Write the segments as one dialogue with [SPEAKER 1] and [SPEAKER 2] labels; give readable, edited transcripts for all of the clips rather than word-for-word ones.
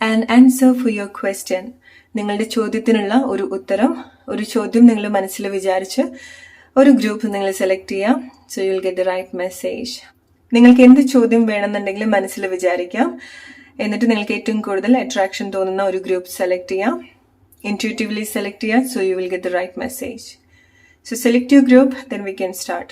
[SPEAKER 1] An answer for your question. നിങ്ങളുടെ ചോദ്യത്തിനുള്ള ഒരു ഉത്തരം, ഒരു ചോദ്യം നിങ്ങൾ മനസ്സിൽ വിചാരിച്ച് ഒരു ഗ്രൂപ്പ് നിങ്ങൾ സെലക്ട് ചെയ്യാം. So you will get the right message. നിങ്ങൾക്ക് എന്ത് ചോദ്യം വേണമെന്നുണ്ടെങ്കിലും മനസ്സിൽ വിചാരിക്കാം. എന്നിട്ട് നിങ്ങൾക്ക് ഏറ്റവും കൂടുതൽ അട്രാക്ഷൻ തോന്നുന്ന ഒരു ഗ്രൂപ്പ് സെലക്ട് ചെയ്യാം. ഇൻറ്റ്യൂട്ടീവ്ലി സെലക്ട് ചെയ്യാം. So you will get the right message. So select your group, then we can start.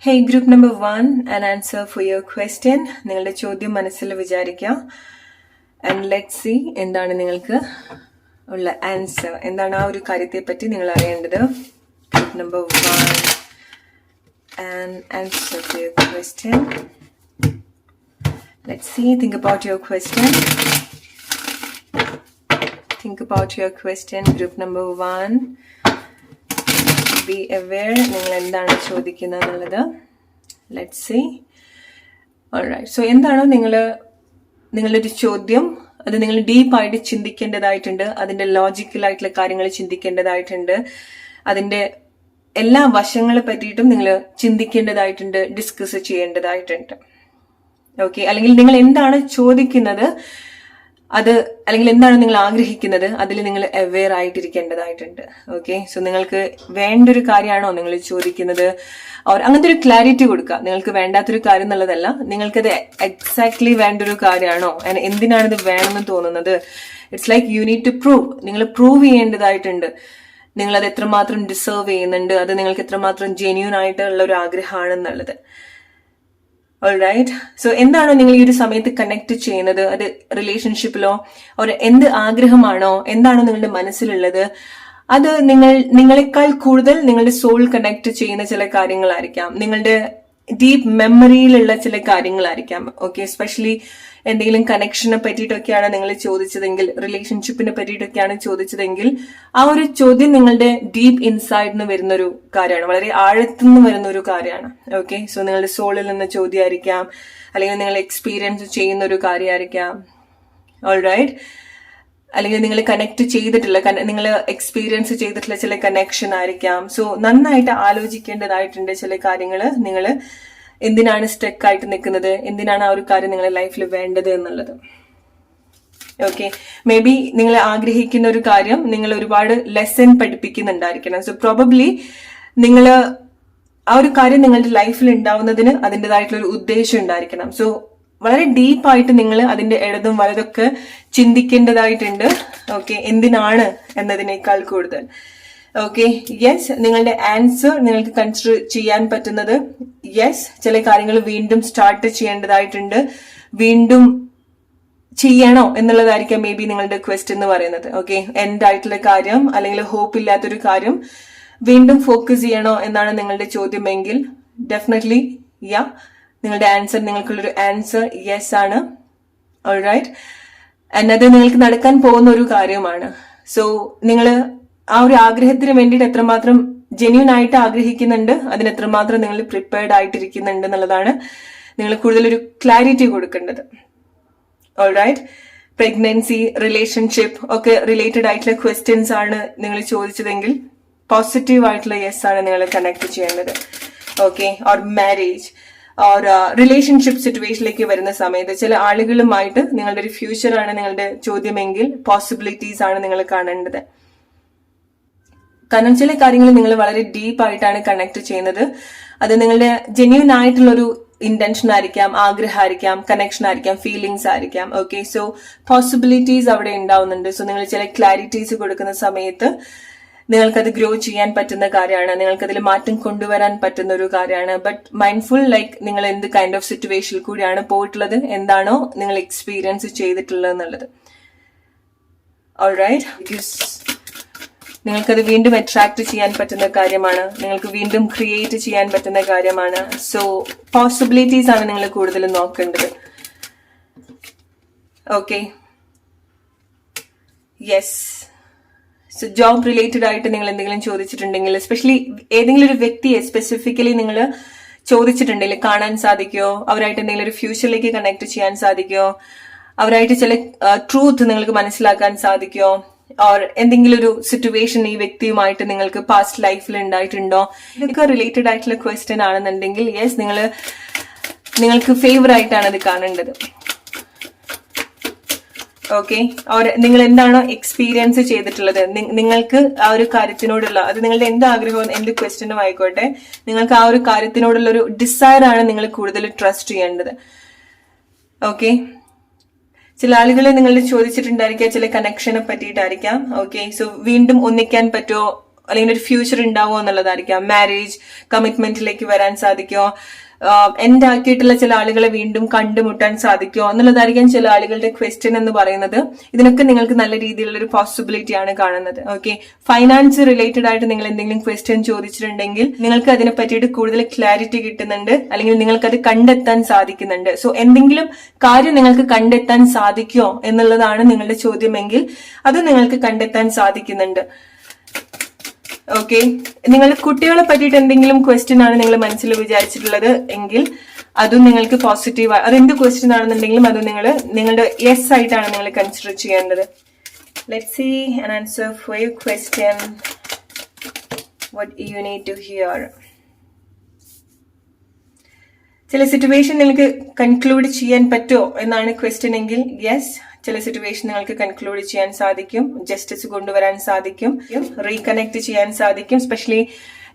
[SPEAKER 1] Hey, group number 1, an answer for your question. നിങ്ങളുടെ ചോദ്യം മനസ്സിൽ വിചാരിക്കാം. And let's see എന്താണ് നിങ്ങൾക്ക് ഉള്ള ആൻസർ, എന്താണ് ആ ഒരു കാര്യത്തെ പറ്റി നിങ്ങൾ അറിയേണ്ടത്. Group number 1, an answer for your question. Let's see, think about your question. Think about your question, group number 1. Be aware നിങ്ങൾ എന്താണ് ചോദിക്കുന്നത് എന്നുള്ളത്. Let's see. ഓൾറൈറ്റ്, സോ എന്താണോ നിങ്ങളൊരു ചോദ്യം, അത് നിങ്ങൾ ഡീപ്പായിട്ട് ചിന്തിക്കേണ്ടതായിട്ടുണ്ട്. അതിന്റെ ലോജിക്കലായിട്ടുള്ള കാര്യങ്ങൾ ചിന്തിക്കേണ്ടതായിട്ടുണ്ട്. അതിന്റെ എല്ലാ വശങ്ങളെ പറ്റിയിട്ടും നിങ്ങൾ ചിന്തിക്കേണ്ടതായിട്ടുണ്ട്, ഡിസ്കസ് ചെയ്യേണ്ടതായിട്ടുണ്ട്. ഓക്കെ, അല്ലെങ്കിൽ നിങ്ങൾ എന്താണ് ചോദിക്കുന്നത്, അത് അല്ലെങ്കിൽ എന്താണ് നിങ്ങൾ ആഗ്രഹിക്കുന്നത്, അതിൽ നിങ്ങൾ അവെയർ ആയിട്ടിരിക്കേണ്ടതായിട്ടുണ്ട്. ഓക്കെ, സോ നിങ്ങൾക്ക് വേണ്ടൊരു കാര്യമാണോ നിങ്ങൾ ചോദിക്കുന്നത്, അങ്ങനത്തെ ഒരു ക്ലാരിറ്റി കൊടുക്കുക. നിങ്ങൾക്ക് വേണ്ടാത്തൊരു കാര്യം എന്നുള്ളതല്ല, നിങ്ങൾക്കത് എക്സാക്ട്ലി വേണ്ടൊരു കാര്യമാണോ, എന്തിനാണ് ഇത് വേണമെന്ന് തോന്നുന്നത്. It's like you need to prove. നിങ്ങൾ പ്രൂവ് ചെയ്യേണ്ടതായിട്ടുണ്ട്. നിങ്ങൾ അത് എത്രമാത്രം ഡിസേർവ് ചെയ്യുന്നുണ്ട്, അത് നിങ്ങൾക്ക് എത്രമാത്രം ജെന്യൂൻ ആയിട്ടുള്ള ഒരു ആഗ്രഹമാണെന്നുള്ളത്. ഓൾറൈറ്റ്, സോ എന്താണോ നിങ്ങൾ ഈ ഒരു സമയത്ത് കണക്ട് ചെയ്യുന്നത്, അത് റിലേഷൻഷിപ്പിലോ ഒരു എന്ത് ആഗ്രഹമാണോ, എന്താണോ നിങ്ങളുടെ മനസ്സിലുള്ളത്, അത് നിങ്ങളെക്കാൾ കൂടുതൽ നിങ്ങളുടെ സോൾ കണക്ട് ചെയ്യുന്ന ചില കാര്യങ്ങളായിരിക്കാം. നിങ്ങളുടെ ഡീപ്പ് മെമ്മറിയിലുള്ള ചില കാര്യങ്ങളായിരിക്കാം. ഓക്കെ, എസ്പെഷ്യലി എന്തെങ്കിലും കണക്ഷനെ പറ്റിയിട്ടൊക്കെയാണ് നിങ്ങൾ ചോദിച്ചതെങ്കിൽ, റിലേഷൻഷിപ്പിനെ പറ്റിയിട്ടൊക്കെയാണ് ചോദിച്ചതെങ്കിൽ, ആ ഒരു ചോദ്യം നിങ്ങളുടെ ഡീപ്പ് ഇൻസൈഡ് നിന്ന് വരുന്ന ഒരു കാര്യമാണ്, വളരെ ആഴത്തുനിന്ന് വരുന്ന ഒരു കാര്യമാണ്. ഓക്കെ, സോ നിങ്ങളുടെ സോളിൽ നിന്ന് ചോദ്യമായിരിക്കാം, അല്ലെങ്കിൽ നിങ്ങൾ എക്സ്പീരിയൻസ് ചെയ്യുന്ന ഒരു കാര്യമായിരിക്കാം. ഓൾറൈറ്റ്, അല്ലെങ്കിൽ നിങ്ങൾ കണക്ട് ചെയ്തിട്ടുള്ള, നിങ്ങൾ എക്സ്പീരിയൻസ് ചെയ്തിട്ടുള്ള ചില കണക്ഷൻ ആയിരിക്കാം. സോ നന്നായിട്ട് ആലോചിക്കേണ്ടതായിട്ടുണ്ട് ചില കാര്യങ്ങൾ. നിങ്ങൾ എന്തിനാണ് സ്റ്റക്ക് ആയിട്ട് നിൽക്കുന്നത്, എന്തിനാണ് ആ ഒരു കാര്യം നിങ്ങളുടെ ലൈഫിൽ വേണ്ടത് എന്നുള്ളത്. ഓക്കെ, മേ ബി നിങ്ങൾ ആഗ്രഹിക്കുന്ന ഒരു കാര്യം നിങ്ങൾ ഒരുപാട് ലെസൺ പഠിപ്പിക്കുന്നുണ്ടായിരിക്കണം. സോ പ്രോബബ്ലി നിങ്ങൾ ആ ഒരു കാര്യം നിങ്ങളുടെ ലൈഫിൽ ഉണ്ടാവുന്നതിന് അതിൻ്റെതായിട്ടുള്ള ഒരു ഉദ്ദേശം ഉണ്ടായിരിക്കണം. സോ വളരെ ഡീപ്പായിട്ട് നിങ്ങൾ അതിന്റെ ഇടതും വലതൊക്കെ ചിന്തിക്കേണ്ടതായിട്ടുണ്ട്. ഓക്കെ, എന്തിനാണ് എന്നതിനേക്കാൾ കൂടുതൽ. ഓക്കെ, യെസ്, നിങ്ങളുടെ ആൻസർ നിങ്ങൾക്ക് കൺസിഡർ ചെയ്യാൻ പറ്റുന്നത് യെസ്, ചില കാര്യങ്ങൾ വീണ്ടും സ്റ്റാർട്ട് ചെയ്യേണ്ടതായിട്ടുണ്ട്, വീണ്ടും ചെയ്യണോ എന്നുള്ളതായിരിക്കാം മേ ബി നിങ്ങളുടെ ക്വസ്റ്റ്യൻ എന്ന് പറയുന്നത്. ഓക്കെ, എൻഡ് ആയിട്ടുള്ള കാര്യം അല്ലെങ്കിൽ ഹോപ്പ് ഇല്ലാത്തൊരു കാര്യം വീണ്ടും ഫോക്കസ് ചെയ്യണോ എന്നാണ് നിങ്ങളുടെ ചോദ്യമെങ്കിൽ ഡെഫിനറ്റ്ലി യാ, നിങ്ങളുടെ ആൻസർ, നിങ്ങൾക്കുള്ളൊരു ആൻസർ യെസ് ആണ്. ഓൾറൈറ്റ്, അത് നിങ്ങൾക്ക് നടക്കാൻ പോകുന്ന ഒരു കാര്യമാണ്. സോ നിങ്ങൾ ആ ഒരു ആഗ്രഹത്തിന് വേണ്ടിയിട്ട് എത്രമാത്രം ജെന്യൂൻ ആയിട്ട് ആഗ്രഹിക്കുന്നുണ്ട്, അതിന് എത്രമാത്രം നിങ്ങൾ പ്രിപ്പയർഡ് ആയിട്ടിരിക്കുന്നുണ്ട് എന്നുള്ളതാണ് നിങ്ങൾ കൂടുതലൊരു ക്ലാരിറ്റി കൊടുക്കേണ്ടത്. ഓൾറൈറ്റ്, പ്രഗ്നൻസി, റിലേഷൻഷിപ്പ് ഒക്കെ റിലേറ്റഡ് ആയിട്ടുള്ള ക്വസ്റ്റ്യൻസ് ആണ് നിങ്ങൾ ചോദിച്ചതെങ്കിൽ പോസിറ്റീവ് ആയിട്ടുള്ള യെസ് ആണ് നിങ്ങൾ കണക്ട് ചെയ്യേണ്ടത്. Okay, or marriage or relationship സിറ്റുവേഷനിലേക്ക് വരുന്ന സമയത്ത് ചില ആളുകളുമായിട്ട് നിങ്ങളുടെ ഒരു ഫ്യൂച്ചറാണ് നിങ്ങളുടെ ചോദ്യമെങ്കിൽ പോസിബിലിറ്റീസ് ആണ് നിങ്ങൾ കാണേണ്ടത്. കാരണം ചില കാര്യങ്ങൾ നിങ്ങൾ വളരെ ഡീപ്പ് ആയിട്ടാണ് കണക്ട് ചെയ്യുന്നത്. അത് നിങ്ങളുടെ ജെന്യൂൻ ആയിട്ടുള്ള ഒരു ഇന്റൻഷൻ ആയിരിക്കാം, ആഗ്രഹമായിരിക്കാം, കണക്ഷൻ ആയിരിക്കാം, ഫീലിങ്സ് ആയിരിക്കാം. ഓക്കെ, സോ പോസിബിലിറ്റീസ് അവിടെ ഉണ്ടാവുന്നുണ്ട്. സോ നിങ്ങൾ ചില ക്ലാരിറ്റീസ് കൊടുക്കുന്ന സമയത്ത് നിങ്ങൾക്കത് ഗ്രോ ചെയ്യാൻ പറ്റുന്ന കാര്യമാണ്, നിങ്ങൾക്കതിൽ മാറ്റം കൊണ്ടുവരാൻ പറ്റുന്ന ഒരു കാര്യമാണ്. ബട്ട് മൈൻഡ്ഫുൾ, ലൈക്ക് നിങ്ങൾ എന്ത് കൈൻഡ് ഓഫ് സിറ്റുവേഷനിൽ കൂടിയാണ് പോയിട്ടുള്ളത്, എന്താണോ നിങ്ങൾ എക്സ്പീരിയൻസ് ചെയ്തിട്ടുള്ളത് എന്നുള്ളത്. ഓൾറൈറ്റ്, നിങ്ങൾക്കത് വീണ്ടും അട്രാക്ട് ചെയ്യാൻ പറ്റുന്ന കാര്യമാണ്, നിങ്ങൾക്ക് വീണ്ടും ക്രിയേറ്റ് ചെയ്യാൻ പറ്റുന്ന കാര്യമാണ്. സോ പോസിബിലിറ്റീസ് ആണ് നിങ്ങൾ കൂടുതൽ നോക്കേണ്ടത്. Okay, yes, so job related ആയിട്ട് നിങ്ങൾ എന്തെങ്കിലും ചോദിച്ചിട്ടുണ്ടെങ്കിൽ, എസ്പെഷ്യലി ഏതെങ്കിലും ഒരു വ്യക്തിയെ സ്പെസിഫിക്കലി നിങ്ങൾ ചോദിച്ചിട്ടുണ്ടെങ്കിൽ കാണാൻ സാധിക്കുമോ, അവരായിട്ട് എന്തെങ്കിലും ഒരു ഫ്യൂച്ചറിലേക്ക് കണക്ട് ചെയ്യാൻ സാധിക്കുമോ, അവരായിട്ട് ചില ട്രൂത്ത് നിങ്ങൾക്ക് മനസ്സിലാക്കാൻ സാധിക്കുമോ, ഓർ എന്തെങ്കിലും ഒരു സിറ്റുവേഷൻ ഈ വ്യക്തിയുമായിട്ട് നിങ്ങൾക്ക് പാസ്റ്റ് ലൈഫിൽ ഉണ്ടായിട്ടുണ്ടോ? ഇതൊക്കെ റിലേറ്റഡ് ആയിട്ടുള്ള ക്വസ്റ്റ്യൻ ആണെന്നുണ്ടെങ്കിൽ യെസ്, നിങ്ങൾക്ക് ഫേവർ ആയിട്ടാണ് അത് കാണേണ്ടത്. ഓക്കെ, ഓർ നിങ്ങൾ എന്താണോ എക്സ്പീരിയൻസ് ചെയ്തിട്ടുള്ളത്, നിങ്ങൾക്ക് ആ ഒരു കാര്യത്തിനോടുള്ള, അത് നിങ്ങളുടെ എന്ത് ആഗ്രഹവും എന്ത് ക്വസ്റ്റ്യനും ആയിക്കോട്ടെ, നിങ്ങൾക്ക് ആ ഒരു കാര്യത്തിനോടുള്ള ഒരു ഡിസയർ ആണ് നിങ്ങൾ കൂടുതൽ ട്രസ്റ്റ് ചെയ്യേണ്ടത്. ഓക്കെ, ചില ആളുകളെ നിങ്ങൾ ചോദിച്ചിട്ടുണ്ടായിരിക്കാം ചില കണക്ഷനെ പറ്റിയിട്ടായിരിക്കാം. ഓക്കെ, സോ വീണ്ടും ഒന്നിക്കാൻ പറ്റുമോ, അല്ലെങ്കിൽ ഒരു ഫ്യൂച്ചർ ഉണ്ടാവുമോ എന്നുള്ളതായിരിക്കാം. മാരേജ് കമ്മിറ്റ്മെന്റിലേക്ക് വരാൻ സാധിക്കുമോ, എൻഡ് ആക്കിയിട്ടുള്ള ചില ആളുകളെ വീണ്ടും കണ്ടുമുട്ടാൻ സാധിക്കുമോ എന്നുള്ളതായിരിക്കാം ചില ആളുകളുടെ ക്വസ്റ്റ്യൻ എന്ന് പറയുന്നത്. ഇതിനൊക്കെ നിങ്ങൾക്ക് നല്ല രീതിയിലുള്ള ഒരു പോസിബിലിറ്റി ആണ് കാണുന്നത്. ഓക്കെ, ഫൈനാൻസ് റിലേറ്റഡ് ആയിട്ട് നിങ്ങൾ എന്തെങ്കിലും ക്വസ്റ്റ്യൻ ചോദിച്ചിട്ടുണ്ടെങ്കിൽ നിങ്ങൾക്ക് അതിനെ പറ്റിയിട്ട് കൂടുതൽ ക്ലാരിറ്റി കിട്ടുന്നുണ്ട്, അല്ലെങ്കിൽ നിങ്ങൾക്ക് അത് കണ്ടെത്താൻ സാധിക്കുന്നുണ്ട്. സോ എന്തെങ്കിലും കാര്യം നിങ്ങൾക്ക് കണ്ടെത്താൻ സാധിക്കുമോ എന്നുള്ളതാണ് നിങ്ങളുടെ ചോദ്യമെങ്കിൽ അത് നിങ്ങൾക്ക് കണ്ടെത്താൻ സാധിക്കുന്നുണ്ട്. ഓക്കെ, നിങ്ങളുടെ കുട്ടികളെ പറ്റിയിട്ട് എന്തെങ്കിലും ക്വസ്റ്റ്യൻ ആണ് നിങ്ങൾ മനസ്സിൽ വിചാരിച്ചിട്ടുള്ളത് എങ്കിൽ അതും നിങ്ങൾക്ക് പോസിറ്റീവ്, അതെന്ത് ക്വസ്റ്റ്യൻ ആണെന്നുണ്ടെങ്കിലും അത് നിങ്ങളുടെ യെസ് ആയിട്ടാണ് നിങ്ങൾ കൺസിഡർ ചെയ്യേണ്ടത്. Let's see an answer for your question. What you need to hear. ചില സിറ്റുവേഷൻ നിങ്ങൾക്ക് കൺക്ലൂഡ് ചെയ്യാൻ പറ്റുമോ എന്നാണ് ക്വസ്റ്റ്യൻ എങ്കിൽ യെസ്, ചില സിറ്റുവേഷൻ നിങ്ങൾക്ക് കൺക്ലൂഡ് ചെയ്യാൻ സാധിക്കും, ജസ്റ്റിസ് കൊണ്ടുവരാൻ സാധിക്കും, റീകണക്ട് ചെയ്യാൻ സാധിക്കും. സ്പെഷ്യലി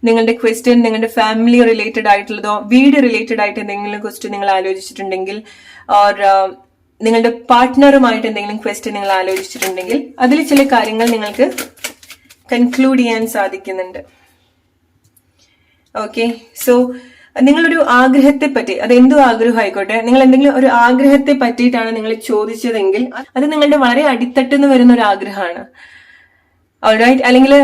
[SPEAKER 1] നിങ്ങളുടെ ക്വസ്റ്റ്യൻ നിങ്ങളുടെ ഫാമിലി റിലേറ്റഡ് ആയിട്ടുള്ളതോ വീട് റിലേറ്റഡ് ആയിട്ട് എന്തെങ്കിലും ക്വസ്റ്റ്യൻ നിങ്ങൾ ആലോചിച്ചിട്ടുണ്ടെങ്കിൽ, ഓർ നിങ്ങളുടെ പാർട്ട്ണറുമായിട്ട് എന്തെങ്കിലും ക്വസ്റ്റ്യൻ നിങ്ങൾ ആലോചിച്ചിട്ടുണ്ടെങ്കിൽ അതിൽ ചില കാര്യങ്ങൾ നിങ്ങൾക്ക് കൺക്ലൂഡ് ചെയ്യാൻ സാധിക്കുന്നുണ്ട്. ഓക്കെ, സോ നിങ്ങളൊരു ആഗ്രഹത്തെ പറ്റി, അത് എന്തു ആഗ്രഹം ആയിക്കോട്ടെ, നിങ്ങൾ എന്തെങ്കിലും ഒരു ആഗ്രഹത്തെ പറ്റിയിട്ടാണ് നിങ്ങൾ ചോദിച്ചതെങ്കിൽ അത് നിങ്ങളുടെ വളരെ അടിത്തട്ടുന്ന് വരുന്ന ഒരു ആഗ്രഹമാണ്. ഓൾറൈറ്റ്, അല്ലെങ്കിൽ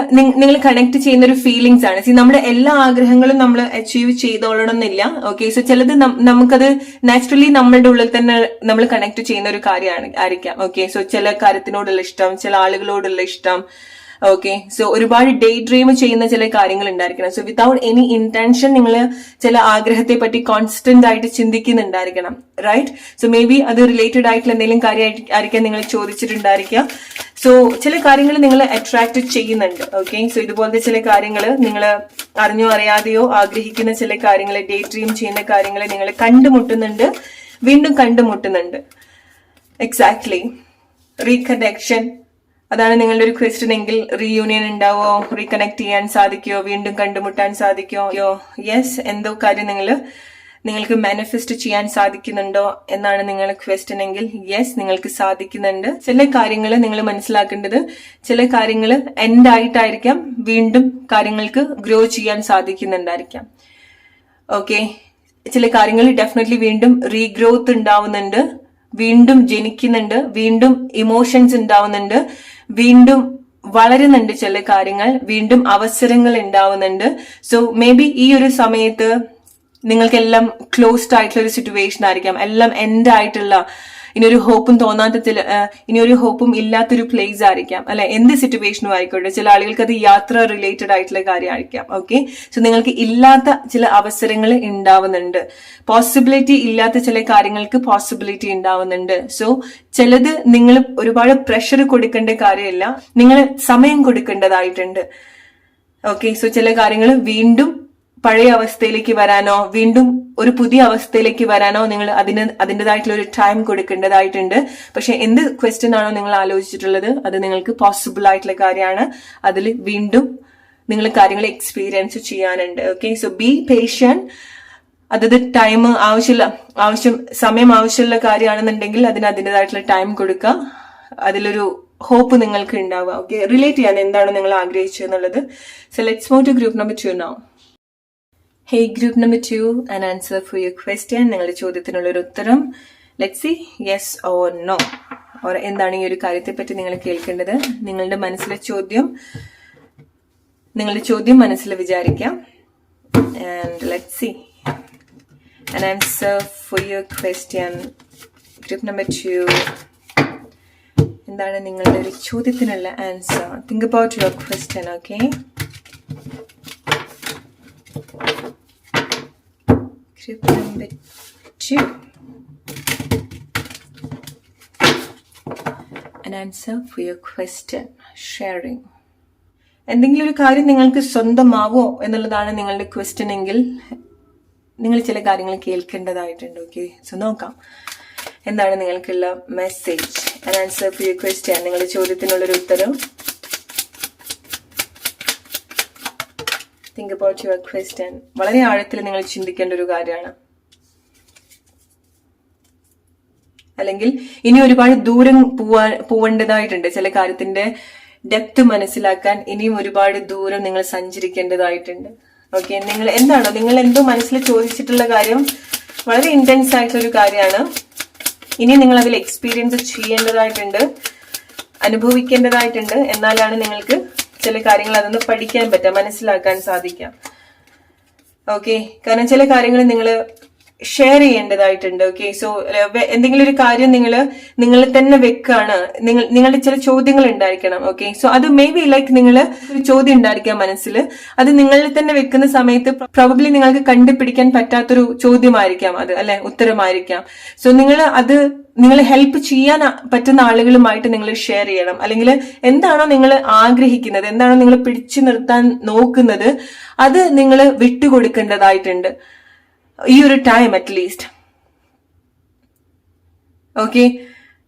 [SPEAKER 1] നിങ്ങൾ കണക്ട് ചെയ്യുന്ന ഒരു ഫീലിംഗ്സ് ആണ്. നമ്മുടെ എല്ലാ ആഗ്രഹങ്ങളും നമ്മൾ അച്ചീവ് ചെയ്തോളണമെന്നില്ല. ഓക്കെ, സോ ചിലത് നമുക്കത് നാച്ചുറലി നമ്മളുടെ ഉള്ളിൽ തന്നെ നമ്മൾ കണക്ട് ചെയ്യുന്ന ഒരു കാര്യമാണ് ആയിരിക്കാം. ഓക്കെ, സോ ചില കാര്യത്തിനോടുള്ള ഇഷ്ടം, ചില ആളുകളോടുള്ള ഇഷ്ടം. ഓക്കെ, സോ ഒരുപാട് ഡേ ഡ്രീം ചെയ്യുന്ന ചില കാര്യങ്ങൾ ഉണ്ടായിരിക്കണം. സോ വിത്തൗട്ട് എനി ഇന്റൻഷൻ നിങ്ങൾ ചില ആഗ്രഹത്തെ പറ്റി കോൺസ്റ്റന്റ് ആയിട്ട് ചിന്തിക്കുന്നുണ്ടായിരിക്കണം. റൈറ്റ്, സോ മേ ബി അത് റിലേറ്റഡ് ആയിട്ടുള്ള എന്തെങ്കിലും കാര്യമായിരിക്കാം നിങ്ങൾ ചോദിച്ചിട്ടുണ്ടായിരിക്കുക. സോ ചില കാര്യങ്ങൾ നിങ്ങൾ അട്രാക്ട് ചെയ്യുന്നുണ്ട്. ഓക്കെ, സോ ഇതുപോലത്തെ ചില കാര്യങ്ങൾ നിങ്ങൾ അറിഞ്ഞോ അറിയാതെയോ ആഗ്രഹിക്കുന്ന ചില കാര്യങ്ങൾ, ഡേ ഡ്രീം ചെയ്യുന്ന കാര്യങ്ങൾ നിങ്ങൾ കണ്ടുമുട്ടുന്നുണ്ട്, വീണ്ടും കണ്ടുമുട്ടുന്നുണ്ട്. എക്സാക്ട്ലി, റീകണക്ഷൻ, അതാണ് നിങ്ങളുടെ ഒരു ക്വസ്റ്റ്യൻ എങ്കിൽ റീയൂണിയൻ ഉണ്ടാവോ, റീകണക്ട് ചെയ്യാൻ സാധിക്കുമോ, വീണ്ടും കണ്ടുമുട്ടാൻ സാധിക്കുമോ? യെസ്, എന്തോ കാര്യം നിങ്ങൾക്ക് മാനിഫെസ്റ്റ് ചെയ്യാൻ സാധിക്കുന്നുണ്ടോ എന്നാണ് നിങ്ങളുടെ ക്വസ്റ്റ്യൻ എങ്കിൽ യെസ്, നിങ്ങൾക്ക് സാധിക്കുന്നുണ്ട്. ചില കാര്യങ്ങൾ നിങ്ങൾ മനസ്സിലാക്കേണ്ടത്, ചില കാര്യങ്ങൾ എൻഡ് ആയിട്ടായിരിക്കാം വീണ്ടും കാര്യങ്ങൾക്ക് ഗ്രോ ചെയ്യാൻ സാധിക്കുന്നുണ്ടായിരിക്കാം. ഓക്കെ, ചില കാര്യങ്ങൾ ഡെഫിനറ്റ്ലി വീണ്ടും റീഗ്രോത്ത് ഉണ്ടാവുന്നുണ്ട്, വീണ്ടും ജനിക്കുന്നുണ്ട്, വീണ്ടും ഇമോഷൻസ് ഉണ്ടാവുന്നുണ്ട്, വീണ്ടും വളരുന്നുണ്ട് ചില കാര്യങ്ങൾ, വീണ്ടും അവസരങ്ങൾ ഉണ്ടാവുന്നുണ്ട്. സോ മേ ബി ഈ ഒരു സമയത്ത് നിങ്ങൾക്കെല്ലാം ക്ലോസ്ഡ് ആയിട്ടുള്ള ഒരു സിറ്റുവേഷൻ ആയിരിക്കാം, എല്ലാം എൻഡ് ആയിട്ടുള്ള, ഇനിയൊരു ഹോപ്പും തോന്നാത്ത ഇനിയൊരു ഹോപ്പും ഇല്ലാത്തൊരു പ്ലേസ് ആയിരിക്കാം, അല്ലെ, എന്ത് സിറ്റുവേഷനും ആയിക്കോട്ടെ. ചില ആളുകൾക്ക് അത് യാത്ര റിലേറ്റഡ് ആയിട്ടുള്ള കാര്യമായിരിക്കാം. ഓക്കെ, സോ നിങ്ങൾക്ക് ഇല്ലാത്ത ചില അവസരങ്ങൾ ഉണ്ടാവുന്നുണ്ട്, പോസിബിലിറ്റി ഇല്ലാത്ത ചില കാര്യങ്ങൾക്ക് പോസിബിലിറ്റി ഉണ്ടാവുന്നുണ്ട്. സോ ചിലത് നിങ്ങൾ ഒരുപാട് പ്രഷർ കൊടുക്കേണ്ട കാര്യമില്ല, നിങ്ങൾ സമയം കൊടുക്കേണ്ടതായിട്ടുണ്ട്. ഓക്കെ, സോ ചില കാര്യങ്ങൾ വീണ്ടും പഴയ അവസ്ഥയിലേക്ക് വരാനോ വീണ്ടും ഒരു പുതിയ അവസ്ഥയിലേക്ക് വരാനോ നിങ്ങൾ അതിൻ്റെതായിട്ടുള്ള ഒരു ടൈം കൊടുക്കേണ്ടതായിട്ടുണ്ട്. പക്ഷെ എന്ത് ക്വസ്റ്റ്യൻ ആണോ നിങ്ങൾ ആലോചിച്ചിട്ടുള്ളത് അത് നിങ്ങൾക്ക് പോസിബിൾ ആയിട്ടുള്ള കാര്യമാണ്, അതിൽ വീണ്ടും നിങ്ങൾ കാര്യങ്ങൾ എക്സ്പീരിയൻസ് ചെയ്യാനുണ്ട്. Okay, so B patient. അതത് ടൈം സമയം ആവശ്യമുള്ള കാര്യമാണെന്നുണ്ടെങ്കിൽ അതിന് അതിൻ്റെതായിട്ടുള്ള ടൈം കൊടുക്കുക, അതിലൊരു ഹോപ്പ് നിങ്ങൾക്ക് ഉണ്ടാവുക. ഓക്കെ, റിലേറ്റ് ചെയ്യാൻ എന്താണ് നിങ്ങൾ ആഗ്രഹിച്ചത് എന്നുള്ളത്. So let's move to group number 2 now. Hey, group number 2, an answer for your question. നിങ്ങളുടെ ചോദ്യത്തിനുള്ള ഒരു ഉത്തരം. Let's see, yes or no. or എന്താണ് ഈ ഒരു കാര്യത്തെ പറ്റി നിങ്ങൾ കേൾക്കേണ്ടത്. നിങ്ങളുടെ ചോദ്യം മനസ്സിൽ വിചാരിക്കാം. And let's see an answer for your question. Group number 2. എന്താണ് നിങ്ങളുടെ ഒരു ചോദ്യത്തിനുള്ള answer. Think about your question, okay? Group number 2. An answer for your question. Sharing. എന്തെങ്കിലും ഒരു കാര്യം നിങ്ങൾക്ക് സ്വന്തമാവോ എന്നുള്ളതാണ് നിങ്ങളുടെ ക്വസ്റ്റ്യൻ എങ്കിൽ നിങ്ങൾ ചില കാര്യങ്ങൾ കേൾക്കേണ്ടതായിട്ടുണ്ട്. ഓക്കെ, സോ നോക്കാം എന്താണ് നിങ്ങൾക്കുള്ള message and answer for your question. നിങ്ങളുടെ ചോദ്യത്തിനുള്ളൊരു ഉത്തരം. Think about your question. വളരെ ആഴത്തിൽ നിങ്ങൾ ചിന്തിക്കേണ്ട ഒരു കാര്യമാണ്. അല്ലെങ്കിൽ ഇനി ഒരുപാട് ദൂരം പോവേണ്ടതായിട്ടുണ്ട്. ചില കാര്യത്തിന്റെ ഡെപ്ത് മനസ്സിലാക്കാൻ ഇനിയും ഒരുപാട് ദൂരം നിങ്ങൾ സഞ്ചരിക്കേണ്ടതായിട്ടുണ്ട്. ഓക്കെ, നിങ്ങൾ എന്തോ മനസ്സിൽ ചോദിച്ചിട്ടുള്ള കാര്യം വളരെ ഇന്റൻസ് ആയിട്ടുള്ള ഒരു കാര്യമാണ്. ഇനി നിങ്ങൾ അതിൽ എക്സ്പീരിയൻസ് ചെയ്യേണ്ടതായിട്ടുണ്ട്, അനുഭവിക്കേണ്ടതായിട്ടുണ്ട്. എന്നാലാണ് നിങ്ങൾക്ക് ചില കാര്യങ്ങൾ അതൊന്ന് പഠിക്കാൻ പറ്റുക, മനസ്സിലാക്കാൻ സാധിക്കാം. ഓക്കെ, കാരണം ചില കാര്യങ്ങൾ നിങ്ങൾ ഷെയർ ചെയ്യേണ്ടതായിട്ടുണ്ട്. ഓക്കെ, സോ എന്തെങ്കിലും ഒരു കാര്യം നിങ്ങൾ തന്നെ വെക്കാണ്, നിങ്ങളുടെ ചില ചോദ്യങ്ങൾ ഉണ്ടായിരിക്കണം. ഓക്കെ, സോ അത് മേ ബി ലൈക്ക് നിങ്ങൾ ഒരു ചോദ്യം ഉണ്ടായിരിക്കാം മനസ്സിൽ, അത് നിങ്ങളിൽ തന്നെ വെക്കുന്ന സമയത്ത് പ്രോബബ്ലി നിങ്ങൾക്ക് കണ്ടുപിടിക്കാൻ പറ്റാത്തൊരു ചോദ്യമായിരിക്കാം അത്, അല്ലെ, ഉത്തരമായിരിക്കാം. സോ നിങ്ങൾ ഹെൽപ്പ് ചെയ്യാൻ പറ്റുന്ന ആളുകളുമായിട്ട് നിങ്ങൾ ഷെയർ ചെയ്യണം. അല്ലെങ്കിൽ എന്താണോ നിങ്ങൾ ആഗ്രഹിക്കുന്നത്, എന്താണോ നിങ്ങൾ പിടിച്ചു നിർത്താൻ നോക്കുന്നത്, അത് നിങ്ങൾ വിട്ടുകൊടുക്കേണ്ടതായിട്ടുണ്ട് ഈ ഒരു ടൈം അറ്റ്ലീസ്റ്റ്. ഓക്കെ,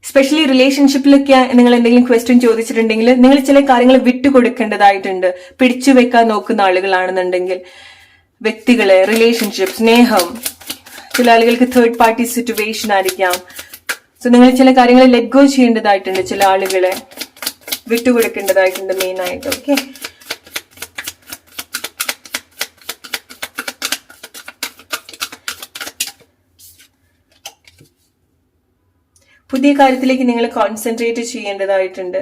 [SPEAKER 1] സ്പെഷ്യലി റിലേഷൻഷിപ്പിലൊക്കെ നിങ്ങൾ എന്തെങ്കിലും ക്വസ്റ്റ്യൻ ചോദിച്ചിട്ടുണ്ടെങ്കിൽ നിങ്ങൾ ചില കാര്യങ്ങൾ വിട്ടുകൊടുക്കേണ്ടതായിട്ടുണ്ട്. പിടിച്ചു വെക്കാൻ നോക്കുന്ന ആളുകളാണെന്നുണ്ടെങ്കിൽ വ്യക്തികളെ, റിലേഷൻഷിപ്പ്, സ്നേഹം, ചില ആളുകൾക്ക് തേർഡ് പാർട്ടി സിറ്റുവേഷൻ ആയിരിക്കാം. സോ നിങ്ങൾ ചില കാര്യങ്ങൾ ലെറ്റ് ഗോ ചെയ്യേണ്ടതായിട്ടുണ്ട്, ചില ആളുകളെ വിട്ടുകൊടുക്കേണ്ടതായിട്ടുണ്ട് മെയിൻ ആയിട്ട്. ഓക്കെ, പുതിയ കാര്യത്തിലേക്ക് നിങ്ങൾ കോൺസെൻട്രേറ്റ് ചെയ്യേണ്ടതായിട്ടുണ്ട്.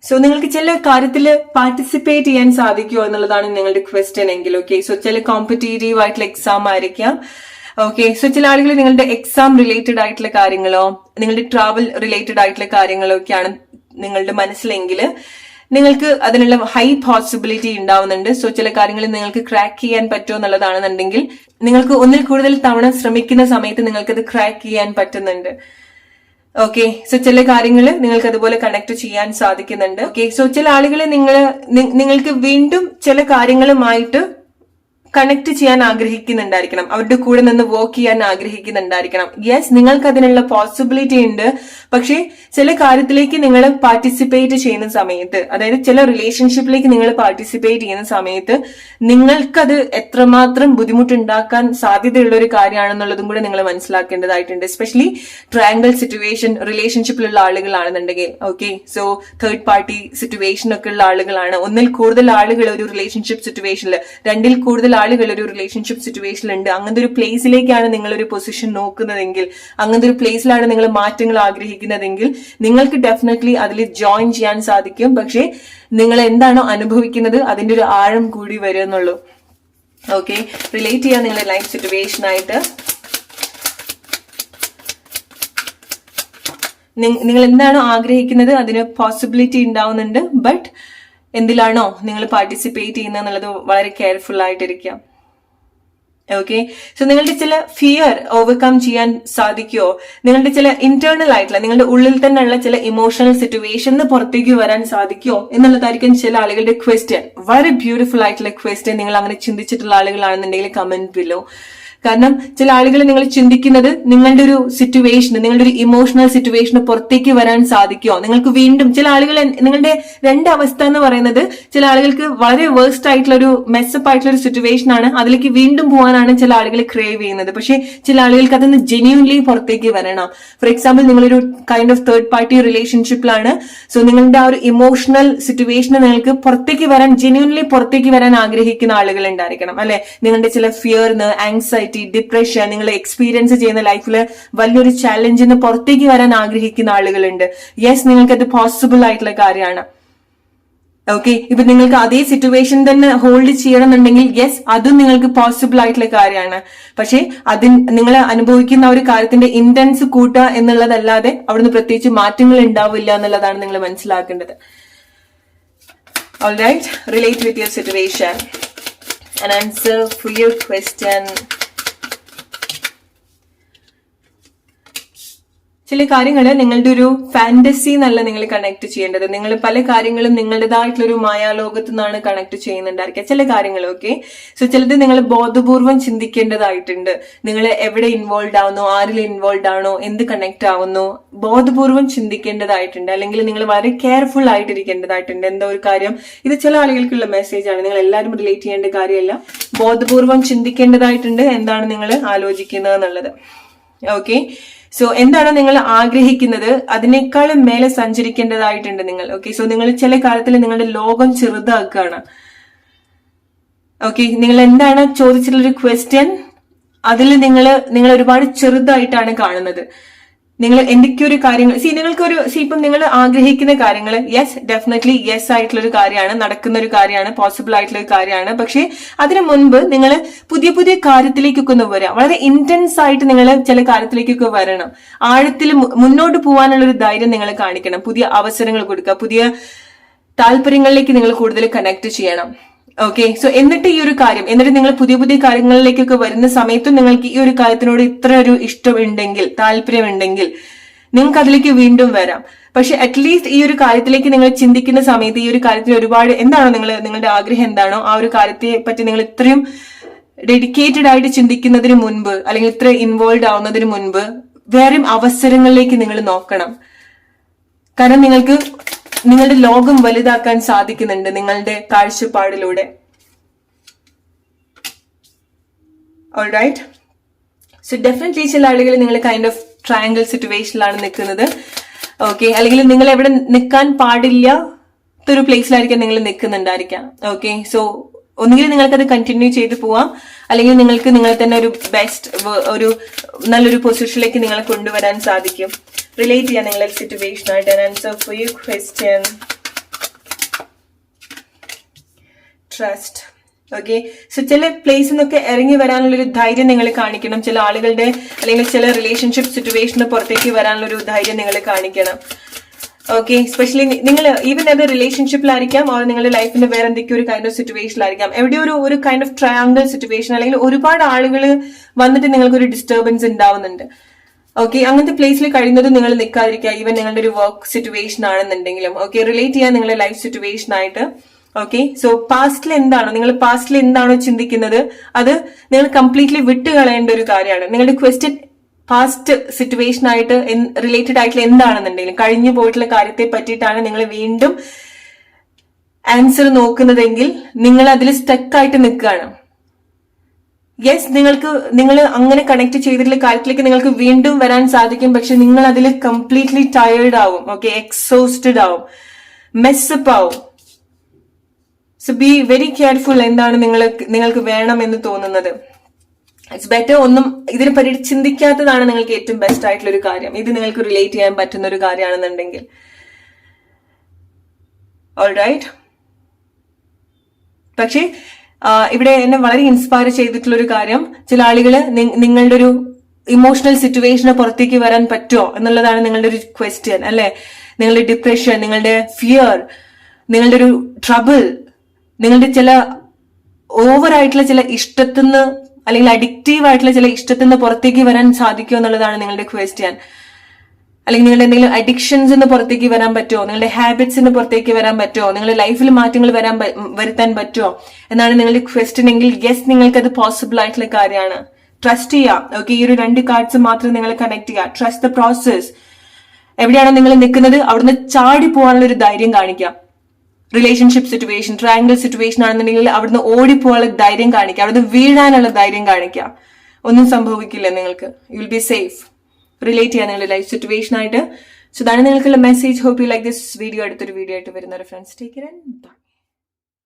[SPEAKER 1] സോ നിങ്ങൾക്ക് ചില കാര്യത്തിൽ പാർട്ടിസിപ്പേറ്റ് ചെയ്യാൻ സാധിക്കുമോ എന്നുള്ളതാണ് നിങ്ങളുടെ ക്വസ്റ്റ്യൻ എങ്കിൽ. ഓക്കെ, സോ ചില കോമ്പറ്റേറ്റീവ് ആയിട്ടുള്ള എക്സാം ആയിരിക്കാം. ഓക്കെ, സോ ചില ആളുകൾ നിങ്ങളുടെ എക്സാം റിലേറ്റഡ് ആയിട്ടുള്ള കാര്യങ്ങളോ നിങ്ങളുടെ ട്രാവൽ റിലേറ്റഡ് ആയിട്ടുള്ള കാര്യങ്ങളോ ഒക്കെയാണ് നിങ്ങളുടെ മനസ്സിലെങ്കിൽ നിങ്ങൾക്ക് അതിനുള്ള ഹൈ പോസിബിലിറ്റി ഉണ്ടാവുന്നുണ്ട്. സോ ചില കാര്യങ്ങൾ നിങ്ങൾക്ക് ക്രാക്ക് ചെയ്യാൻ പറ്റുമോ എന്നുള്ളതാണെന്നുണ്ടെങ്കിൽ നിങ്ങൾക്ക് ഒന്നിൽ കൂടുതൽ തവണ ശ്രമിക്കുന്ന സമയത്ത് നിങ്ങൾക്കത് ക്രാക്ക് ചെയ്യാൻ പറ്റുന്നുണ്ട്. ഓക്കെ, സോ ചില കാര്യങ്ങൾ നിങ്ങൾക്ക് അതുപോലെ കണക്ട് ചെയ്യാൻ സാധിക്കുന്നുണ്ട്. ഓക്കെ, സോ ചില ആളുകളെ നിങ്ങൾക്ക് വീണ്ടും ചില കാര്യങ്ങളുമായിട്ട് കണക്ട് ചെയ്യാൻ ആഗ്രഹിക്കുന്നുണ്ടായിരിക്കണം, അവരുടെ കൂടെ നിന്ന് വർക്ക് ചെയ്യാൻ ആഗ്രഹിക്കുന്നുണ്ടായിരിക്കണം. യെസ്, നിങ്ങൾക്ക് അതിനുള്ള പോസിബിലിറ്റി ഉണ്ട്. പക്ഷേ ചില കാര്യത്തിലേക്ക് നിങ്ങൾ പാർട്ടിസിപ്പേറ്റ് ചെയ്യുന്ന സമയത്ത്, അതായത് ചില റിലേഷൻഷിപ്പിലേക്ക് നിങ്ങൾ പാർട്ടിസിപ്പേറ്റ് ചെയ്യുന്ന സമയത്ത് നിങ്ങൾക്കത് എത്രമാത്രം ബുദ്ധിമുട്ടുണ്ടാക്കാൻ സാധ്യതയുള്ള ഒരു കാര്യമാണെന്നുള്ളതും കൂടെ നിങ്ങൾ മനസ്സിലാക്കേണ്ടതായിട്ടുണ്ട്. എസ്പെഷ്യലി ട്രയാങ്കിൾ സിറ്റുവേഷൻ റിലേഷൻഷിപ്പിലുള്ള ആളുകളാണെന്നുണ്ടെങ്കിൽ. Okay, so third party situation ഒക്കെ ഉള്ള ആളുകളാണ്. ഒന്നിൽ കൂടുതൽ ആളുകൾ ഒരു റിലേഷൻഷിപ്പ് സിറ്റുവേഷനിൽ, രണ്ടിൽ കൂടുതൽ ആളുകൾ ഒരു റിലേഷൻഷിപ്പ് സിറ്റുവേഷനിൽ ഉണ്ട്. അങ്ങനത്തെ ഒരു പ്ലേസിലേക്കാണ് നിങ്ങൾ ഒരു പൊസിഷൻ നോക്കുന്നതെങ്കിൽ, അങ്ങനത്തെ ഒരു പ്ലേസിലാണ് നിങ്ങൾ മാറ്റങ്ങൾ ആഗ്രഹിക്കുന്നതെങ്കിൽ നിങ്ങൾക്ക് ഡെഫിനറ്റ്ലി അതിൽ ജോയിൻ ചെയ്യാൻ സാധിക്കും. പക്ഷേ നിങ്ങൾ എന്താണോ അനുഭവിക്കുന്നത് അതിന്റെ ഒരു ആഴം കൂടി വരുന്നുള്ളൂ. ഓക്കെ, റിലേറ്റ് ചെയ്യാൻ നിങ്ങളുടെ ലൈഫ് സിറ്റുവേഷൻ ആയിട്ട് നിങ്ങൾ എന്താണോ ആഗ്രഹിക്കുന്നത് അതിന് പോസിബിലിറ്റി ഉണ്ടാവുന്നുണ്ട്. ബട്ട് എന്തിലാണോ നിങ്ങൾ പാർട്ടിസിപ്പേറ്റ് ചെയ്യുന്നത് എന്നുള്ളത് വളരെ കെയർഫുൾ ആയിട്ടിരിക്കാം. ഓക്കെ, സോ നിങ്ങളുടെ ചില ഫിയർ ഓവർകം ചെയ്യാൻ സാധിക്കുമോ, നിങ്ങളുടെ ചില ഇന്റേണൽ ആയിട്ടുള്ള നിങ്ങളുടെ ഉള്ളിൽ തന്നെയുള്ള ചില ഇമോഷണൽ സിറ്റുവേഷന് പുറത്തേക്ക് വരാൻ സാധിക്കുമോ എന്നുള്ളതായിരിക്കും ചില ആളുകളുടെ ക്വസ്റ്റ്യൻ. വളരെ ബ്യൂട്ടിഫുൾ ആയിട്ടുള്ള ക്വസ്റ്റ്യൻ. നിങ്ങൾ അങ്ങനെ ചിന്തിച്ചിട്ടുള്ള ആളുകളാണെന്നുണ്ടെങ്കിൽ കമന്റ് ബിലോ. കാരണം ചില ആളുകൾ നിങ്ങൾ ചിന്തിക്കുന്നത് നിങ്ങളുടെ ഒരു സിറ്റുവേഷൻ, നിങ്ങളുടെ ഒരു ഇമോഷണൽ സിറ്റുവേഷന് പുറത്തേക്ക് വരാൻ സാധിക്കുമോ, നിങ്ങൾക്ക് വീണ്ടും ചില ആളുകൾ നിങ്ങളുടെ രണ്ട് അവസ്ഥ എന്ന് പറയുന്നത്, ചില ആളുകൾക്ക് വളരെ വേഴ്സ്റ്റ് ആയിട്ടുള്ള ഒരു മെസ്സപ്പ് ആയിട്ടുള്ള ഒരു സിറ്റുവേഷൻ ആണ്, അതിലേക്ക് വീണ്ടും പോകാനാണ് ചില ആളുകൾ ക്രേവ് ചെയ്യുന്നത്. പക്ഷെ ചില ആളുകൾക്ക് അതൊന്ന് ജെന്യൂൻലി പുറത്തേക്ക് വരണം. ഫോർ എക്സാമ്പിൾ, നിങ്ങളൊരു കൈൻഡ് ഓഫ് തേർഡ് പാർട്ടി റിലേഷൻഷിപ്പിലാണ്. സോ നിങ്ങളുടെ ആ ഒരു ഇമോഷണൽ സിറ്റുവേഷന് നിങ്ങൾക്ക് പുറത്തേക്ക് വരാൻ, ജെന്യൂൻലി പുറത്തേക്ക് വരാൻ ആഗ്രഹിക്കുന്ന ആളുകൾ ഉണ്ടായിരിക്കണം, അല്ലെ. നിങ്ങളുടെ ചില ഫിയർന്ന്, ആങ്സൈറ്റി, ഡിപ്രഷൻ, നിങ്ങൾ എക്സ്പീരിയൻസ് ചെയ്യുന്ന ലൈഫിൽ വലിയൊരു ചാലഞ്ചിന് പുറത്തേക്ക് വരാൻ ആഗ്രഹിക്കുന്ന ആളുകളുണ്ട്. യെസ്, നിങ്ങൾക്ക് അത് പോസിബിൾ ആയിട്ടുള്ള കാര്യമാണ്. ഓക്കെ, ഇപ്പൊ നിങ്ങൾക്ക് അതേ സിറ്റുവേഷൻ തന്നെ ഹോൾഡ് ചെയ്യണമെന്നുണ്ടെങ്കിൽ യെസ്, അതും നിങ്ങൾക്ക് പോസിബിൾ ആയിട്ടുള്ള കാര്യമാണ്. പക്ഷെ നിങ്ങൾ അനുഭവിക്കുന്ന ഒരു കാര്യത്തിന്റെ ഇന്റൻസ് കൂട്ടുക എന്നുള്ളതല്ലാതെ അവിടുന്ന് പ്രത്യേകിച്ച് മാറ്റങ്ങൾ ഉണ്ടാവില്ല എന്നുള്ളതാണ് നിങ്ങൾ മനസ്സിലാക്കേണ്ടത്. Alright, relate with your situation and answer for your question. ചില കാര്യങ്ങൾ നിങ്ങളുടെ ഒരു ഫാന്റസി എന്നല്ല നിങ്ങൾ കണക്ട് ചെയ്യേണ്ടത്. നിങ്ങൾ പല കാര്യങ്ങളും നിങ്ങളുടേതായിട്ടുള്ള ഒരു മായാലോകത്ത് നിന്നാണ് കണക്ട് ചെയ്യുന്നുണ്ടായിരിക്കുക ചില കാര്യങ്ങൾ. ഓക്കെ, സോ ചിലത് നിങ്ങൾ ബോധപൂർവം ചിന്തിക്കേണ്ടതായിട്ടുണ്ട്. നിങ്ങൾ എവിടെ ഇൻവോൾവ് ആവുന്നു, ആരിൽ ഇൻവോൾവ് ആണോ, എന്ത് കണക്ട് ആവുന്നു, ബോധപൂർവം ചിന്തിക്കേണ്ടതായിട്ടുണ്ട്. അല്ലെങ്കിൽ നിങ്ങൾ വളരെ കെയർഫുൾ ആയിട്ടിരിക്കേണ്ടതായിട്ടുണ്ട്. എന്താ ഒരു കാര്യം, ഇത് ചില ആളുകൾക്കുള്ള മെസ്സേജ് ആണ്, നിങ്ങൾ എല്ലാവരും റിലേറ്റ് ചെയ്യേണ്ട കാര്യമല്ല. ബോധപൂർവം ചിന്തിക്കേണ്ടതായിട്ടുണ്ട് എന്താണ് നിങ്ങൾ ആലോചിക്കുന്നത് എന്നുള്ളത്. ഓക്കെ, സോ എന്താണ് നിങ്ങൾ ആഗ്രഹിക്കുന്നത് അതിനേക്കാളും മേലെ സഞ്ചരിക്കേണ്ടതായിട്ടുണ്ട് നിങ്ങൾ. ഓക്കെ, സോ നിങ്ങൾ ചില കാലത്തിൽ നിങ്ങളുടെ ലോകം ചെറുതാക്കുകയാണ്. ഓക്കെ, നിങ്ങൾ എന്താണ് ചോദിച്ചിട്ടുള്ളൊരു ക്വസ്റ്റ്യൻ, അതിൽ നിങ്ങൾ ഒരുപാട് ചെറുതായിട്ടാണ് കാണുന്നത്. നിങ്ങൾ എന്തൊക്കെയൊരു കാര്യങ്ങൾ ഇപ്പം നിങ്ങൾ ആഗ്രഹിക്കുന്ന കാര്യങ്ങൾ യെസ്, ഡെഫിനറ്റ്ലി യെസ് ആയിട്ടുള്ള ഒരു കാര്യമാണ്, നടക്കുന്ന ഒരു കാര്യമാണ്, പോസിബിൾ ആയിട്ടുള്ള ഒരു കാര്യമാണ്. പക്ഷെ അതിനു മുൻപ് നിങ്ങൾ പുതിയ പുതിയ കാര്യത്തിലേക്കൊക്കെ ഒന്ന് വരാം. വളരെ ഇന്റൻസ് ആയിട്ട് നിങ്ങൾ ചില കാര്യത്തിലേക്കൊക്കെ വരണം. ആഴത്തിൽ മുന്നോട്ട് പോകാനുള്ള ഒരു ധൈര്യം നിങ്ങൾ കാണിക്കണം. പുതിയ അവസരങ്ങൾ കൊടുക്കുക, പുതിയ താല്പര്യങ്ങളിലേക്ക് നിങ്ങൾ കൂടുതൽ കണക്ട് ചെയ്യണം. ഓക്കെ, സോ എന്നിട്ട് നിങ്ങൾ പുതിയ പുതിയ കാര്യങ്ങളിലേക്കൊക്കെ വരുന്ന സമയത്തും നിങ്ങൾക്ക് ഈ ഒരു കാര്യത്തിനോട് ഇത്ര ഒരു ഇഷ്ടമുണ്ടെങ്കിൽ, താല്പര്യമുണ്ടെങ്കിൽ നിങ്ങൾക്ക് അതിലേക്ക് വീണ്ടും വരാം. പക്ഷെ അറ്റ്ലീസ്റ്റ് ഈ ഒരു കാര്യത്തിലേക്ക് നിങ്ങൾ ചിന്തിക്കുന്ന സമയത്ത് ഈ ഒരു കാര്യത്തിൽ ഒരുപാട് എന്താണോ നിങ്ങളുടെ ആഗ്രഹം എന്താണോ ആ ഒരു കാര്യത്തെ പറ്റി നിങ്ങൾ ഇത്രയും ഡെഡിക്കേറ്റഡ് ആയിട്ട് ചിന്തിക്കുന്നതിന് മുൻപ്, അല്ലെങ്കിൽ ഇത്ര ഇൻവോൾവ് ആവുന്നതിന് മുൻപ് വേറെയും അവസരങ്ങളിലേക്ക് നിങ്ങൾ നോക്കണം. കാരണം നിങ്ങൾക്ക് നിങ്ങളുടെ ലോകം വലുതാക്കാൻ സാധിക്കുന്നുണ്ട് നിങ്ങളുടെ കാഴ്ചപ്പാടിലൂടെ. ഓൾറൈറ്റ്, സോ ഡെഫിനറ്റ്ലി ചില ആളുകൾ നിങ്ങൾ കൈൻഡ് ഓഫ് ട്രയാങ്കിൾ സിറ്റുവേഷനിലാണ് നിൽക്കുന്നത്. ഓക്കെ, അല്ലെങ്കിൽ നിങ്ങൾ എവിടെ നിൽക്കാൻ പാടില്ലാത്തൊരു പ്ലേസിലായിരിക്കാം നിങ്ങൾ നിൽക്കുന്നുണ്ടായിരിക്കാം. ഓക്കെ, സോ ഒന്നുകിൽ നിങ്ങൾക്കത് കണ്ടിന്യൂ ചെയ്ത് പോവാം, അല്ലെങ്കിൽ നിങ്ങൾക്ക് നിങ്ങളെ തന്നെ ഒരു നല്ലൊരു പൊസിഷനിലേക്ക് നിങ്ങളെ കൊണ്ടുവരാൻ സാധിക്കും. റിലേറ്റ് ചെയ്യാൻ നിങ്ങളെ സിറ്റുവേഷൻ ആയിട്ട്. Answer for your question, trust. Okay, so ചില പ്ലേസിൽ നിന്നൊക്കെ ഇറങ്ങി വരാനുള്ളൊരു ധൈര്യം നിങ്ങൾ കാണിക്കണം. ചില ആളുകളുടെ അല്ലെങ്കിൽ ചില റിലേഷൻഷിപ്പ് സിറ്റുവേഷന് പുറത്തേക്ക് വരാനുള്ളൊരു ധൈര്യം നിങ്ങൾ കാണിക്കണം. ഓക്കെ, സ്പെഷ്യലി നിങ്ങൾ ഈവൻ അത് റിലേഷൻഷിപ്പിലായിരിക്കാം, ഓർ നിങ്ങളുടെ ലൈഫിന്റെ വേറെ എന്തൊക്കെയോ ഒരു കൈൻഡ് ഓഫ് സിറ്റുവേഷനിലായിരിക്കാം. എവിടെയോ ഒരു കൈൻഡ് ഓഫ് ട്രയാങ്കിൾ സിറ്റുവേഷൻ, അല്ലെങ്കിൽ ഒരുപാട് ആളുകൾ വന്നിട്ട് നിങ്ങൾക്കൊരു ഡിസ്റ്റർബൻസ് ഉണ്ടാവുന്നുണ്ട്. ഓക്കെ, അങ്ങനത്തെ പ്ലേസിൽ കഴിയുന്നത് നിങ്ങൾ നിൽക്കാതിരിക്കുക. ഈവൻ നിങ്ങളുടെ ഒരു വർക്ക് സിറ്റുവേഷൻ ആണെന്നുണ്ടെങ്കിലും. ഓക്കെ, റിലേറ്റ് ചെയ്യാൻ നിങ്ങളുടെ ലൈഫ് സിറ്റുവേഷൻ ആയിട്ട്. ഓക്കെ, സോ നിങ്ങൾ പാസ്റ്റിൽ എന്താണോ ചിന്തിക്കുന്നത് അത് നിങ്ങൾ കംപ്ലീറ്റ്ലി വിട്ടുകളയേണ്ട ഒരു കാര്യമാണ്. നിങ്ങളുടെ ക്വസ്റ്റ്യൻ പാസ്റ്റ് സിറ്റുവേഷൻ ആയിട്ട് റിലേറ്റഡ് ആയിട്ടുള്ള എന്താണെന്നുണ്ടെങ്കിലും കഴിഞ്ഞു പോയിട്ടുള്ള കാര്യത്തെ പറ്റിയിട്ടാണ് നിങ്ങൾ വീണ്ടും ആൻസർ നോക്കുന്നതെങ്കിൽ നിങ്ങൾ അതിൽ സ്റ്റക്കായിട്ട് നിൽക്കുകയാണ്. യെസ്, നിങ്ങൾ അങ്ങനെ കണക്ട് ചെയ്തിട്ടുള്ള കാര്യത്തിലേക്ക് നിങ്ങൾക്ക് വീണ്ടും വരാൻ സാധിക്കും. പക്ഷെ നിങ്ങൾ അതിൽ കംപ്ലീറ്റ്ലി ടയേർഡ് ആവും. ഓക്കെ, എക്സോസ്റ്റഡ് ആവും, മെസ്സപ്പ് ആവും. സോ ബി വെരി കെയർഫുൾ എന്താണ് നിങ്ങൾക്ക് വേണം എന്ന് തോന്നുന്നത്. ഇറ്റ്സ് ബെറ്റർ ഒന്നും ഇതിനെ പറ്റി ചിന്തിക്കാത്തതാണ് നിങ്ങൾക്ക് ഏറ്റവും ബെസ്റ്റ് ആയിട്ടുള്ള ഒരു കാര്യം. ഇത് നിങ്ങൾക്ക് റിലേറ്റ് ചെയ്യാൻ പറ്റുന്ന ഒരു കാര്യമാണെന്നുണ്ടെങ്കിൽ. ഓൾറൈറ്റ്, പക്ഷേ ഇവിടെ എന്നെ വളരെ ഇൻസ്പയർ ചെയ്തിട്ടുള്ള ഒരു കാര്യം, ചില ആളുകൾ നിങ്ങളുടെ ഒരു ഇമോഷണൽ സിറ്റുവേഷന് പുറത്തേക്ക് വരാൻ പറ്റുമോ എന്നുള്ളതാണ് നിങ്ങളുടെ ഒരു ക്വസ്റ്റ്യൻ, അല്ലെ? നിങ്ങളുടെ ഡിപ്രഷൻ, നിങ്ങളുടെ ഫിയർ, നിങ്ങളുടെ ഒരു ട്രബിൾ, നിങ്ങളുടെ ചില ഓവറായിട്ടുള്ള ചില ഇഷ്ടത്തിന്ന് അല്ലെങ്കിൽ അഡിക്റ്റീവ് ആയിട്ടുള്ള ചില ഇഷ്ടത്തിന്ന് പുറത്തേക്ക് വരാൻ സാധിക്കുമോ എന്നുള്ളതാണ് നിങ്ങളുടെ ക്വസ്റ്റ്യൻ. അല്ലെങ്കിൽ നിങ്ങളുടെ എന്തെങ്കിലും അഡിക്ഷൻസിന് പുറത്തേക്ക് വരാൻ പറ്റുമോ, നിങ്ങളുടെ ഹാബിറ്റ്സിന് പുറത്തേക്ക് വരാൻ പറ്റുമോ, നിങ്ങളുടെ ലൈഫിൽ മാറ്റങ്ങൾ വരുത്താൻ പറ്റുമോ എന്നാണ് നിങ്ങളുടെ ക്വസ്റ്റ്യൻ എങ്കിൽ യെസ്, നിങ്ങൾക്കത് പോസിബിൾ ആയിട്ടുള്ള കാര്യമാണ്. ട്രസ്റ്റ് ചെയ്യാം. ഓക്കെ, ഈ ഒരു 2 കാർഡ്സ് മാത്രം നിങ്ങൾ കണക്ട് ചെയ്യുക. Trust the process. എവിടെയാണോ നിങ്ങൾ നിൽക്കുന്നത് അവിടുന്ന് ചാടി പോകാനുള്ള ഒരു ധൈര്യം കാണിക്കാം. റിലേഷൻഷിപ്പ് സിറ്റുവേഷൻ, ട്രയാങ്കിൾ സിറ്റുവേഷൻ ആണെന്നുണ്ടെങ്കിൽ അവിടുന്ന് ഓടിപ്പോകാനുള്ള ധൈര്യം കാണിക്കുക, അവിടുന്ന് വീഴാനുള്ള ധൈര്യം കാണിക്കുക. ഒന്നും സംഭവിക്കില്ല നിങ്ങൾക്ക്. You will be safe. Relate ചെയ്യാൻ നിങ്ങളുടെ ലൈഫ് സിറ്റുവേഷൻ ആയിട്ട്. സോ ഇതാണ് നിങ്ങൾക്കുള്ള message. Hope you like this video. അടുത്തൊരു വീഡിയോ ആയിട്ട് വരുന്ന friends. Take care and by.